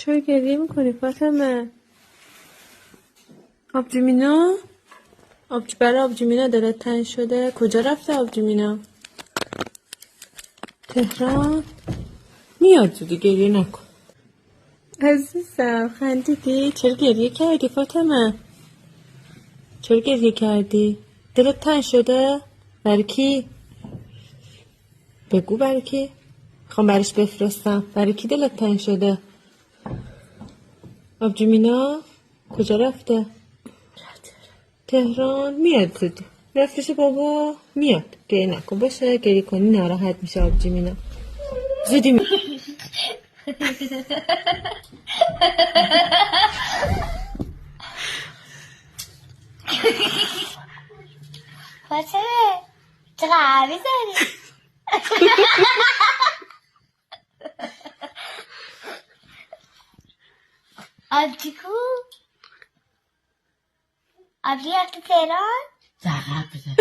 چرا گریه میکنی فاطمه؟ آبجیمینا؟ برای آبجیمینا دلت تنگ شده؟ کجا رفته آبجیمینا؟ تهران؟ میاد زودی، گریه نکن عزیزم. خندیدی؟ چرا گریه کردی فاطمه؟ چرا گریه کردی؟ دلت تنگ شده؟ برای کی؟ بگو برای کی؟ میخوام برش بفرستم. برای کی دلت تنگ شده؟ آبجیمینا کجا رفته؟ تهران. میاد زودی. رفتش بابا میاد. گریه نکن باشه، گریه کنی ناراحت میشه آبجیمینا. زودی میاد. فاطمه چه قهوی زنی؟ آبجی کو؟ آبجی رفته تهران؟ زغب بزن